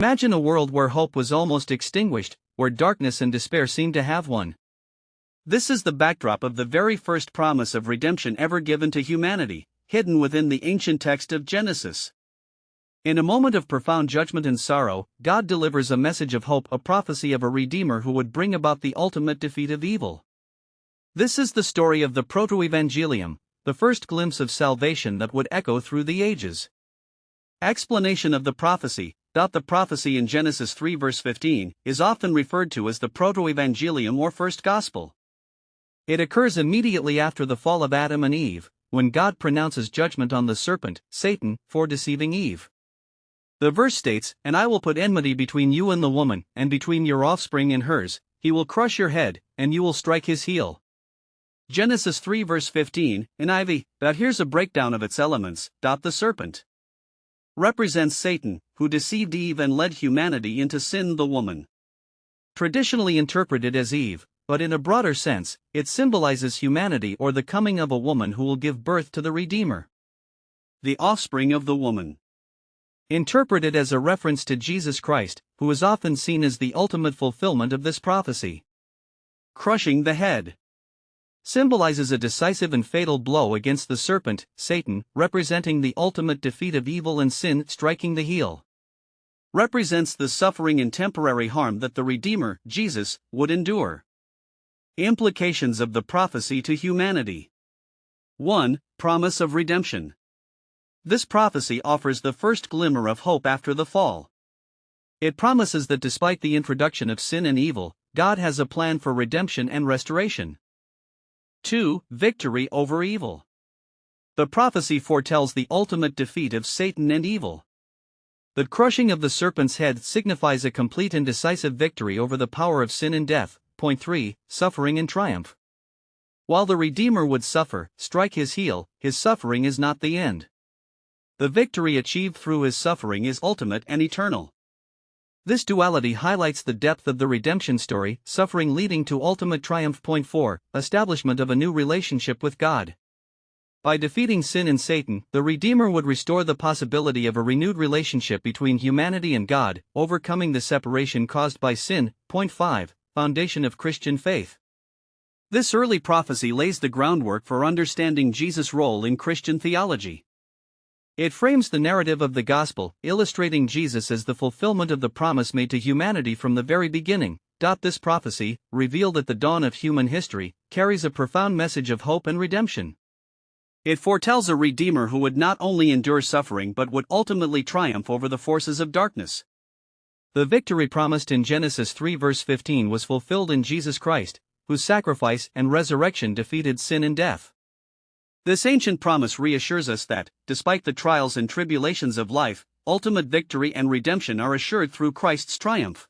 Imagine a world where hope was almost extinguished, where darkness and despair seemed to have won. This is the backdrop of the very first promise of redemption ever given to humanity, hidden within the ancient text of Genesis. In a moment of profound judgment and sorrow, God delivers a message of hope, a prophecy of a Redeemer who would bring about the ultimate defeat of evil. This is the story of the Proto-Evangelium, the first glimpse of salvation that would echo through the ages. Explanation of the prophecy. The prophecy in Genesis 3 verse 15 is often referred to as the Proto-Evangelium or First Gospel. It occurs immediately after the fall of Adam and Eve, when God pronounces judgment on the serpent, Satan, for deceiving Eve. The verse states, "And I will put enmity between you and the woman, and between your offspring and hers. He will crush your head, and you will strike his heel." Genesis 3 verse 15, NIV. Here's a breakdown of its elements. The serpent represents Satan, who deceived Eve and led humanity into sin. The woman, traditionally interpreted as Eve, but in a broader sense, it symbolizes humanity or the coming of a woman who will give birth to the Redeemer. The offspring of the woman, interpreted as a reference to Jesus Christ, who is often seen as the ultimate fulfillment of this prophecy. Crushing the head symbolizes a decisive and fatal blow against the serpent, Satan, representing the ultimate defeat of evil and sin. Striking the heel represents the suffering and temporary harm that the Redeemer, Jesus, would endure. Implications of the prophecy to humanity. 1. Promise of redemption. This prophecy offers the first glimmer of hope after the fall. It promises that despite the introduction of sin and evil, God has a plan for redemption and restoration. 2. Victory over evil. The prophecy foretells the ultimate defeat of Satan and evil. The crushing of the serpent's head signifies a complete and decisive victory over the power of sin and death. Point 3. Suffering and triumph. While the Redeemer would suffer, strike his heel, his suffering is not the end. The victory achieved through his suffering is ultimate and eternal. This duality highlights the depth of the redemption story, suffering leading to ultimate triumph. Point 4. Establishment of a new relationship with God. By defeating sin and Satan, the Redeemer would restore the possibility of a renewed relationship between humanity and God, overcoming the separation caused by sin. Point 5. Foundation of Christian faith. This early prophecy lays the groundwork for understanding Jesus' role in Christian theology. It frames the narrative of the gospel, illustrating Jesus as the fulfillment of the promise made to humanity from the very beginning. This prophecy, revealed at the dawn of human history, carries a profound message of hope and redemption. It foretells a Redeemer who would not only endure suffering but would ultimately triumph over the forces of darkness. The victory promised in Genesis 3 verse 15 was fulfilled in Jesus Christ, whose sacrifice and resurrection defeated sin and death. This ancient promise reassures us that, despite the trials and tribulations of life, ultimate victory and redemption are assured through Christ's triumph.